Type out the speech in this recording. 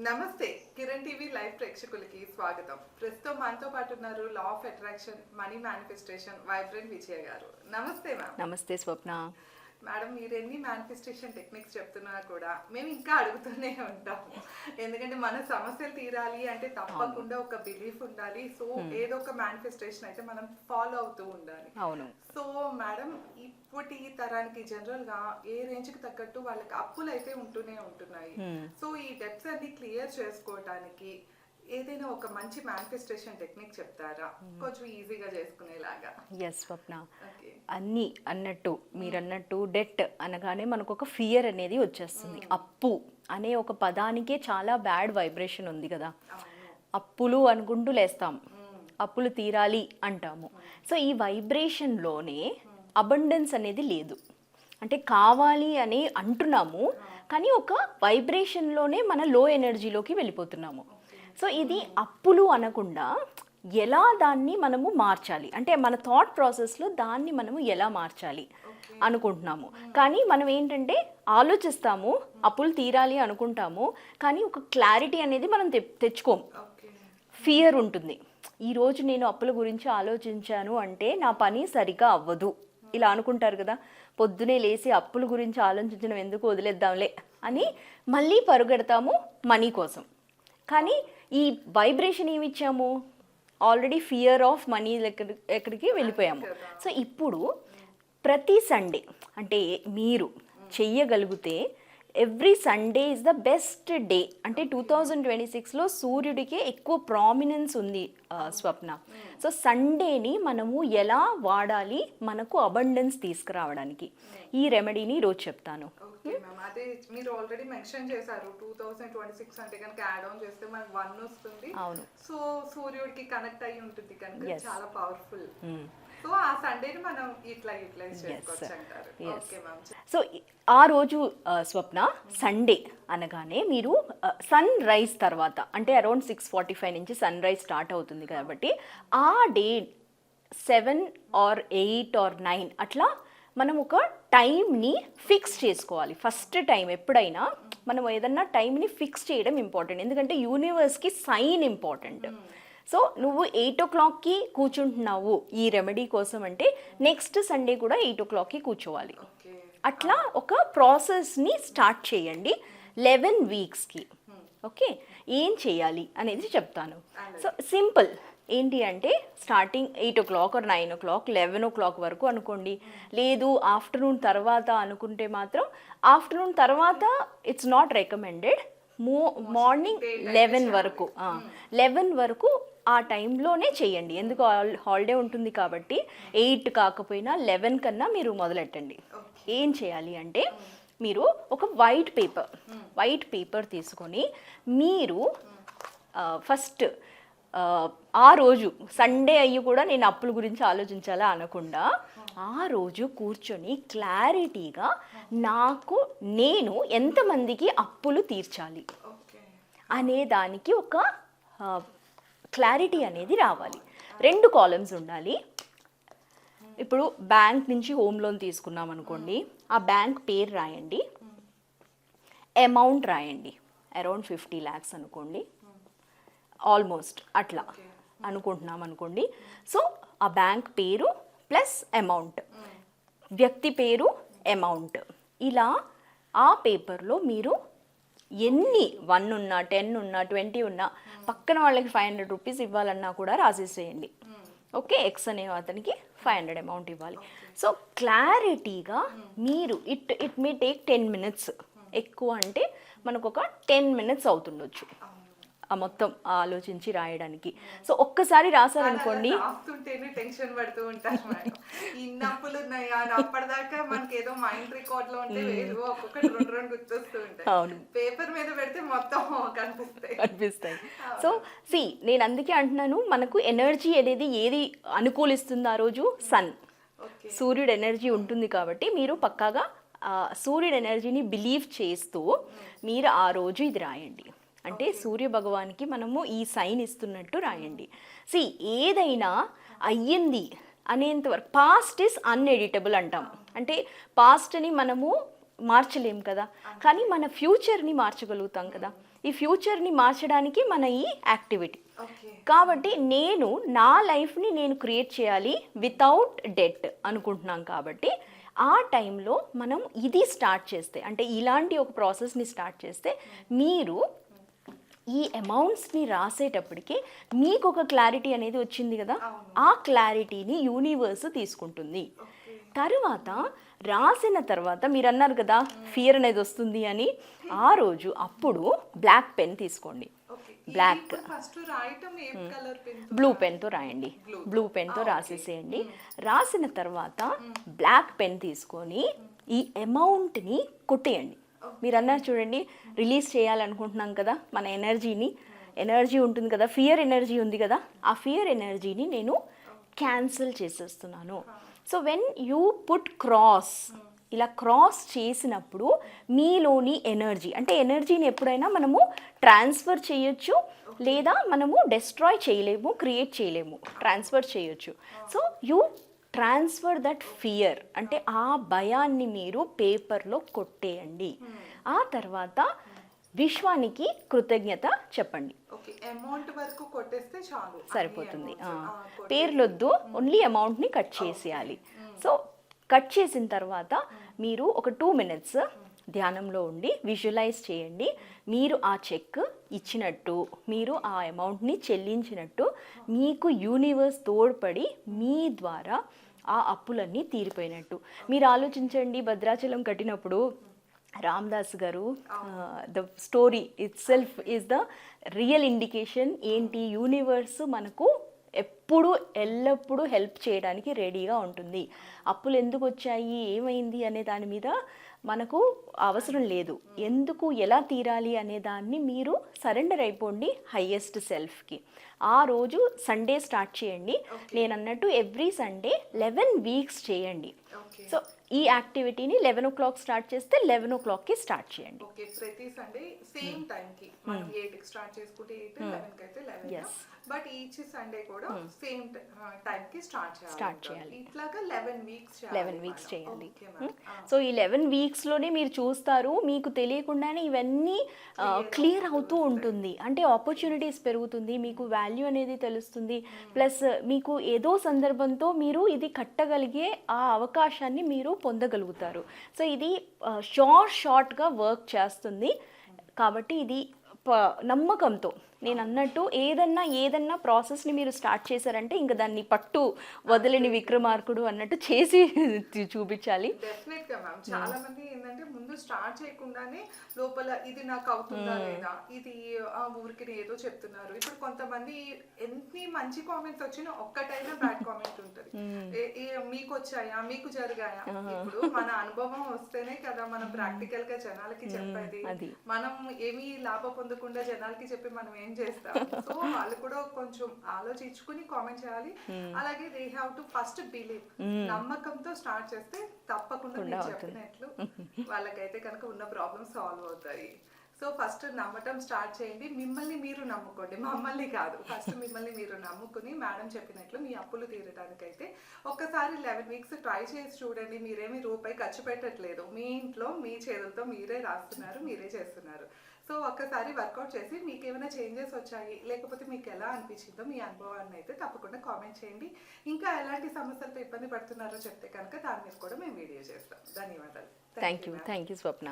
నమస్తే Kiran TV live ప్రేక్షకులకి స్వాగతం. ప్రస్తుతం మనతో పాటు ఉన్నారు law of attraction money manifestation vibrant Vijaya గారు. నమస్తే మ్యామ్. నమస్తే స్వప్న. మేడం, మీరు ఎన్ని మేనిఫెస్టేషన్ టెక్నిక్స్ చెప్తున్నా కూడా మేము ఇంకా అడుగుతూనే ఉంటాము. ఎందుకంటే మన సమస్యలు తీరాలి అంటే తప్పకుండా ఒక బిలీఫ్ ఉండాలి. సో ఏదో ఒక మేనిఫెస్టేషన్ అయితే మనం ఫాలో అవుతూ ఉండాలి. అవును. సో మేడం, ఇప్పటి తరానికి జనరల్ గా ఏ రేంజ్ కి తగ్గట్టు వాళ్ళకి అప్పులు అయితే ఉంటూనే ఉంటున్నాయి. సో ఈ డెప్స్ అన్ని క్లియర్ చేసుకోవడానికి ఏదైనా ఒక మంచి మేనిఫెస్టేషన్ టెక్నిక్ చెప్తారా, కొంచెం ఈజీగా చేసుకునేలాగా? ఎస్ స్వప్న, అన్నీ అన్నట్టు మీరు అన్నట్టు డెట్ అనగానే మనకు ఒక ఫియర్ అనేది వచ్చేస్తుంది. అప్పు అనే ఒక పదానికే చాలా బ్యాడ్ వైబ్రేషన్ ఉంది కదా. అప్పులు అనుకుంటూ లేస్తాం, అప్పులు తీరాలి అంటాము. సో ఈ వైబ్రేషన్లోనే అబండెన్స్ అనేది లేదు. అంటే కావాలి అని అంటున్నాము, కానీ ఒక వైబ్రేషన్లోనే మన లో ఎనర్జీలోకి వెళ్ళిపోతున్నాము. సో ఇది అప్పులు అనకుండా ఎలా దాన్ని మనము మార్చాలి, అంటే మన థాట్ ప్రాసెస్లో దాన్ని మనము ఎలా మార్చాలి అనుకుంటున్నాము. కానీ మనం ఏంటంటే ఆలోచిస్తాము, అప్పులు తీరాలి అనుకుంటాము, కానీ ఒక క్లారిటీ అనేది మనం తెచ్చుకోము. ఫియర్ ఉంటుంది. ఈరోజు నేను అప్పుల గురించి ఆలోచించాను అంటే నా పని సరిగా అవ్వదు ఇలా అనుకుంటారు కదా. పొద్దునే లేచి అప్పుల గురించి ఆలోచించడం ఎందుకు, వదిలేద్దాంలే అని మళ్ళీ పరుగెడతాము మనీ కోసం. కానీ ఈ వైబ్రేషన్ ఏమి ఇచ్చాము, ఆల్రెడీ ఫియర్ ఆఫ్ మనీ ఎక్కడికి వెళ్ళిపోయాము. సో ఇప్పుడు ప్రతి సండే అంటే మీరు చెయ్యగలిగితే every Sunday is the best day. అంటే 2026లో సూర్యుడికే ఎక్కువ ప్రామినెన్స్ ఉంది స్వప్న. సో సండేని మనము ఎలా వాడాలి మనకు అబండెన్స్ తీసుకురావడానికి, ఈ రెమెడీని ఈరోజు చెప్తాను. అదే మీరు ఆల్రెడీ మెన్షన్ చేశారు, 2026 అంటే కనుక యాడ్ ఆన్ చేస్తే మనకు 1 వస్తుంది. అవును. సో సూర్యుడికి కనెక్ట్ అయ్యి ఉంటుంది కనుక చాలా పవర్ఫుల్. సో ఆ సండేని మనం ఇట్లా యూటిలైజ్ చేసుకోవచ్చు అంటారు. Okay ma'am. సో ఆ రోజు స్వప్న, సండే అనగానే మీరు సన్ రైజ్ తర్వాత అంటే అరౌండ్ 6:45 నుంచి సన్ రైజ్ స్టార్ట్ అవుతుంది కాబట్టి ఆ డే 7 or 8 or 9 అట్లా మనం ఒక టైంని ఫిక్స్ చేసుకోవాలి. ఫస్ట్ టైం ఎప్పుడైనా మనం ఏదన్నా టైంని ఫిక్స్ చేయడం ఇంపార్టెంట్, ఎందుకంటే యూనివర్స్కి సైన్ ఇంపార్టెంట్. సో నువ్వు 8 o'clockకి కూర్చుంటున్నావు ఈ రెమెడీ కోసం అంటే నెక్స్ట్ సండే కూడా 8 o'clockకి కూర్చోవాలి. అట్లా ఒక ప్రాసెస్ని స్టార్ట్ చేయండి 11 weeksకి. ఓకే, ఏం చేయాలి అనేది చెప్తాను. సో సింపుల్ ఏంటి అంటే starting 8 o'clock or 9 o'clock 11 o'clock వరకు అనుకోండి. లేదు ఆఫ్టర్నూన్ తర్వాత అనుకుంటే మాత్రం ఆఫ్టర్నూన్ తర్వాత ఇట్స్ నాట్ రికమెండెడ్. మార్నింగ్ 11 వరకు 11 వరకు ఆ టైంలోనే చేయండి. ఎందుకు హాలిడే ఉంటుంది కాబట్టి 8 కాకపోయినా 11 కన్నా మీరు మొదలెట్టండి. ఏం చేయాలి అంటే మీరు ఒక వైట్ పేపర్ తీసుకొని మీరు ఫస్ట్ ఆ రోజు సండే అయ్యి కూడా నేను అప్పుల గురించి ఆలోచించాలా అనకుండా ఆ రోజు కూర్చొని క్లారిటీగా నేను ఎంతమందికి అప్పులు తీర్చాలి అనే దానికి ఒక క్లారిటీ అనేది రావాలి. 2 కాలమ్స్ ఉండాలి. ఇప్పుడు బ్యాంక్ నుంచి హోమ్ లోన్ తీసుకున్నాం అనుకోండి, ఆ బ్యాంక్ పేరు రాయండి, అమౌంట్ రాయండి, అరౌండ్ 50 lakhs అనుకోండి, ఆల్మోస్ట్ అట్లా అనుకుంటున్నాం అనుకోండి. సో ఆ బ్యాంక్ పేరు ప్లస్ అమౌంట్, వ్యక్తి పేరు, అమౌంట్, ఇలా ఆ పేపర్లో మీరు ఎన్ని 1 ఉన్నా 10 ఉన్నా 20 ఉన్నా పక్కన వాళ్ళకి 500 rupees ఇవ్వాలన్నా కూడా రాసేసేయండి. ఓకే, ఎక్స్ అనే అతనికి 500 అమౌంట్ ఇవ్వాలి. సో క్లారిటీగా మీరు ఇట్ మే టేక్ 10 minutes, ఎక్కువ అంటే మనకు ఒక 10 minutes అవుతుండొచ్చు ఆ మొత్తం ఆలోచించి రాయడానికి. సో ఒక్కసారి రాసారనుకోండి, టెన్షన్ పడుతూ ఉంటారు ఇన్నప్పులు ఉన్నాయా అని. అప్పటిదాకా మనకి ఏదో మైండ్ రికార్డ్ లో ఉంటే ఒక్కొక్కటి 2 గుర్తొస్తూ ఉంటాయి. అవును, పేపర్ మీద పెడితే మొత్తం కనిపిస్తాయి. సో నేను అందుకే అంటున్నాను, మనకు ఎనర్జీ అనేది ఏది అనుకూలిస్తుంది ఆ రోజు, సూర్యుడు ఎనర్జీ ఉంటుంది కాబట్టి మీరు పక్కాగా సూర్యుడు ఎనర్జీని బిలీవ్ చేస్తూ మీరు ఆ రోజు ఇది రాయండి. అంటే సూర్య భగవానికి మనము ఈ సైన్ ఇస్తున్నట్టు రాయండి. ఏదైనా అయ్యింది అనేంత వరకు, పాస్ట్ ఇస్ అన్ఎడిటబుల్ అంటాం. అంటే పాస్ట్ని మనము మార్చలేం కదా, కానీ మన ఫ్యూచర్ని మార్చగలుగుతాం కదా. ఈ ఫ్యూచర్ని మార్చడానికి మన ఈ యాక్టివిటీ. ఓకే. కాబట్టి నేను నా లైఫ్ని నేను క్రియేట్ చేయాలి వితౌట్ డెట్ అనుకుంటున్నాం కాబట్టి ఆ టైంలో మనం ఇది స్టార్ట్ చేస్తే, అంటే ఇలాంటి ఒక ప్రాసెస్ని స్టార్ట్ చేస్తే మీరు ఈ అమౌంట్స్ని రాసేటప్పటికి మీకు ఒక క్లారిటీ అనేది వచ్చింది కదా, ఆ క్లారిటీని యూనివర్స్ తీసుకుంటుంది. తర్వాత రాసిన తర్వాత మీరు అన్నారు కదా ఫియర్ అనేది వస్తుంది అని, ఆ రోజు అప్పుడు బ్లాక్ పెన్ తీసుకోండి. బ్లాక్ బ్లూ పెన్తో రాయండి. బ్లూ పెన్తో రాసేసేయండి. రాసిన తర్వాత బ్లాక్ పెన్ తీసుకొని ఈ అమౌంట్ని కొట్టేయండి. మీరు అన్నారు చూడండి, రిలీజ్ చేయాలనుకుంటున్నాం కదా మన ఎనర్జీని, ఎనర్జీ ఉంటుంది కదా, ఫియర్ ఎనర్జీ ఉంది కదా, ఆ ఫియర్ ఎనర్జీని నేను క్యాన్సిల్ చేసేస్తున్నాను. So when you put cross, ఇలా క్రాస్ చేసినప్పుడు మీలోని ఎనర్జీ, అంటే ఎనర్జీని ఎప్పుడైనా మనము ట్రాన్స్ఫర్ చేయొచ్చు లేదా మనము డెస్ట్రాయ్ చేయలేము, క్రియేట్ చేయలేము, ట్రాన్స్ఫర్ చేయొచ్చు. So you transfer that fear, అంటే ఆ భయాన్ని మీరు పేపర్లో కొట్టేయండి. ఆ తర్వాత విశ్వానికి కృతజ్ఞత చెప్పండి. అమౌంట్ వరకు కొట్టేస్తే చాలు, సరిపోతుంది. పేర్లొద్దు, ఓన్లీ అమౌంట్ని కట్ చేసేయాలి. సో కట్ చేసిన తర్వాత మీరు ఒక 2 minutes ధ్యానంలో ఉండి విజువలైజ్ చేయండి. మీరు ఆ చెక్ ఇచ్చినట్టు, మీరు ఆ అమౌంట్ని చెల్లించినట్టు, మీకు యూనివర్స్ తోడ్పడి మీ ద్వారా ఆ అప్పులన్నీ తీరిపోయినట్టు. మీరు ఆలోచించండి, భద్రాచలం కట్టినప్పుడు రామదాస్ గారు, the story it self is the real indication. ఏంటి, యూనివర్స్ మనకు ఎప్పుడు ఎల్లప్పుడూ హెల్ప్ చేయడానికి రెడీగా ఉంటుంది. అప్పులు ఎందుకు వచ్చాయి, ఏమైంది అనే దాని మీద మనకు అవసరం లేదు. ఎందుకు, ఎలా తీరాలి అనే దాన్ని మీరు సరెండర్ అయిపోండి హైయెస్ట్ సెల్ఫ్కి. ఆ రోజు సండే స్టార్ట్ చేయండి. నేను అన్నట్టు ఎవ్రీ సండే 11 weeks చేయండి. సో ఈ యాక్టివిటీని 11 o'clock స్టార్ట్ చేస్తే 11 o'clockకి స్టార్ట్ చేయండి. ఓకే, ప్రతి సండే సేమ్ టైంకి మనం 8కి స్టార్ట్ చేసుకుంటే 8, 11కి అయితే 11. బట్ ఈచ్ సండే కూడా సేమ్ టైంకి స్టార్ట్ చేయాలి. ఇట్లాగా 11 weeks చేయాలి. సో ఈ 11 weeksలోనే మీరు చూస్తారు, మీకు తెలియకుండానే ఇవన్నీ క్లియర్ అవుతూ ఉంటుంది. అంటే ఆపర్చునిటీస్ పెరుగుతుంది, మీకు వాల్యూ అనేది తెలుస్తుంది. ప్లస్ మీకు ఏదో సందర్భంతో మీరు ఇది కట్టగలిగే ఆ అవకాశాన్ని మీరు పొందగలుగుతారు. సో ఇది షార్ట్గా వర్క్ చేస్తుంది. కాబట్టి ఇది నమ్మకంతో, నేను అన్నట్టు ఏదన్నా ప్రాసెస్ని మీరు స్టార్ట్ చేశారంటే ఇంకా దాన్ని పట్టు వదలని విక్రమార్కుడు అన్నట్టు చేసి చూపించాలి. డెఫినెట్ గా మ్యామ్, చాలా మంది ఏంటంటే ముందు స్టార్ట్ చేయకుండానే లోపల ఇది నాకు అవుతుందా లేదా, ఇది ఊరికి ఏదో చెప్తున్నారు. ఇప్పుడు కొంతమంది ఎన్ని మంచి కామెంట్స్ వచ్చినా ఒక్కటైనా బ్యాడ్ కామెంట్ ఉంటుంది. మీకు వచ్చాయా, మీకు జరిగాయా? ఇప్పుడు మన అనుభవం వస్తేనే కదా మనం ప్రాక్టికల్ గా జనాలకి చెప్పేది. మనం ఏమీ లాభం పొందకుండా జనాలకి చెప్పి మనం ఏం చేస్తాం? సో వాళ్ళు కూడా కొంచెం ఆలోచించుకుని కామెంట్ చేయాలి. అలాగే they have to first believe, నమ్మకంతో స్టార్ట్ చేస్తే తప్పకుండా మీరు చెప్పినట్లు వాళ్ళకైతే కనుక ఉన్న ప్రాబ్లమ్స్ సాల్వ్ అవుతాయి. సో ఫస్ట్ నమ్మటం స్టార్ట్ చేయండి. మిమ్మల్ని మీరు నమ్ముకోండి, మమ్మల్ని కాదు. ఫస్ట్ మిమ్మల్ని మీరు నమ్ముకుని మేడం చెప్పినట్లు మీ అప్పులు తీరడానికైతే ఒక్కసారి 11 weeks ట్రై చేసి చూడండి. మీరేమి రూపాయి ఖర్చు పెట్టట్లేదు, మీ ఇంట్లో మీ చేతులతో మీరే రాస్తున్నారు, మీరే చేస్తున్నారు. సో ఒక్కసారి వర్కౌట్ చేసి మీకు ఏమైనా చేంజెస్ వచ్చాయి, లేకపోతే మీకు ఎలా అనిపించిందో మీ అనుభవాన్ని అయితే తప్పకుండా కామెంట్ చేయండి. ఇంకా ఎలాంటి సమస్యలతో ఇబ్బంది పడుతున్నారో చెప్తే కనుక దాని మీద కూడా మేము వీడియో చేస్తాం. ధన్యవాదాలు. Thank you Swapna.